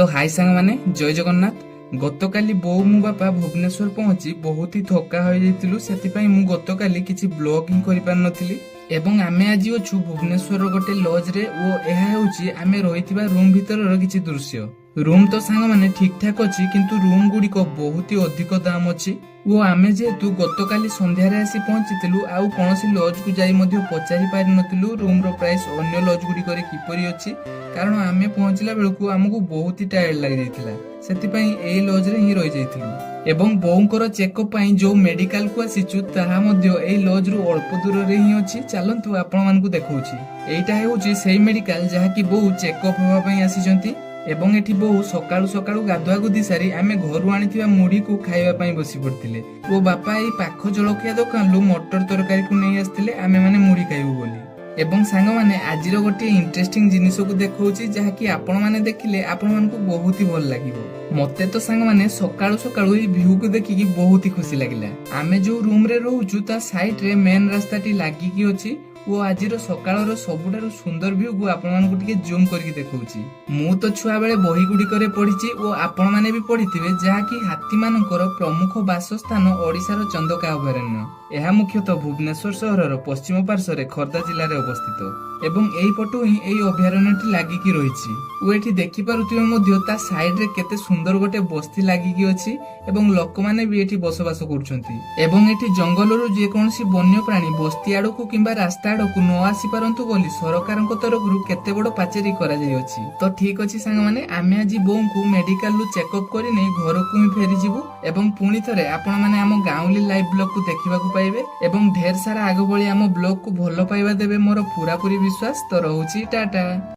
तो हाय सांग माने जय जगन्नाथ। गतकाली बोउ मु बापा भुवनेश्वर पहुंची बहुत ही थका हो जाइतिलु, सेतिपई मु गतकाली किछि ब्लॉग ही करि पार नथिली। एवं आमे आज अछु भुवनेश्वर गोटे लॉज रे ओ एहा हेउची आमे रहितिबा रूम भितरर किछि दृश्य। रूम तो सांग माने ठीक ठाक अछि, किंतु रूम गुडी को बहुत ही अधिक दाम अछि। वो आमे जेहेतु गतकाली संध्यारे आसी पहुंचीतिलु आउ कोनोसी लॉज को जाई मध्य पचारि पारि नथिलु रूम रो प्राइस अन्य लॉज गुडी करे किपरि अछि, कारण आमे पहुंचला बेलकु हमकु बहुत ही टायर्ड लागि जाइतिला। सेतिपई एई लॉज रे ही रहि जाइतिलु। एवं बोउंकर चेकअप पई जो मेडिकल को आसीचु ताहा मध्य एई लॉज रो अल्प दूर रे ही अछि। चलंतु आपण मानकु देखौछि। एइटा हेउछि सेही मेडिकल जहा कि बोउ चेकअप होबा पई आसीचंती। एवं एठी बहु सकाळु सकाळु गाधुआ गुदी सारी आमे घरु आनिथिबा मुढ़ी को खाइबा पई बसी पड़तिले। ओ बापा एई पाख जलखिया दुकानलु मटर तरकारी को नै आस्तिले आमे माने मुढ़ी खाइबु बोली। एवं सांग माने आजिर गोटे इंटरेस्टिंग जिनिस को देखौछि जहा कि आपण माने देखिले आपण मानकु बहुत ही भल लागिवो। मते तो सांग माने सकाळु सकाळु एई व्यू को देखि बहुत ही खुशी लागिला। आमे जो रूम रे रहउछु ता साइड रे मेन रास्ताटी लागि कि अछि। वो आजिर सकाळर सबुठारु सुंदर व्यू को आपण मानकु टिके जूम करके देखौछि। मु तो छुआ बेले बही गुडी करे पढिछि ओ आपण माने भी पढिथिबे जहा कि हाथी मानकर प्रमुख बासस्थान ओडिसार चंदका अभयारण्य। एहा मुख्यतः भुवनेश्वर सहरर पश्चिम पार्श्वरे खर्दा जिल्ला रे अवस्थित। एवं एई पटु ही एई अभयारण्यटी लागि कि रहिछि। ओ एठी देखि पारुथिबे मध्य ता साइड रे केते सुंदर गोटे बस्ती लागि कि अछि एवं लोक माने भी एठी बसवास करूछंती। एवं एठी जंगलरु जे कोनसी वन्य प्राणी बस्ती आडकु किंबा रास्ता आडकु न आसी पारंतु बोली सरकारक तरफरु केते बड़ पाचेरी करा जाय अछि। तो ठीक अछि सांग माने आमे आज बोंकु मेडिकल रु चेकअप करि नै घरकु ही फेरि जिवु एवं पुनी थरे आपण माने हम गाउँली लाइव ब्लॉग को देखिबाकू पाइबे एवं ढेर सारा आगो बळी हम ब्लॉग को भलो पाइबा देबे मोर पूरा पूरी विश्वास। तो रहउची टाटा।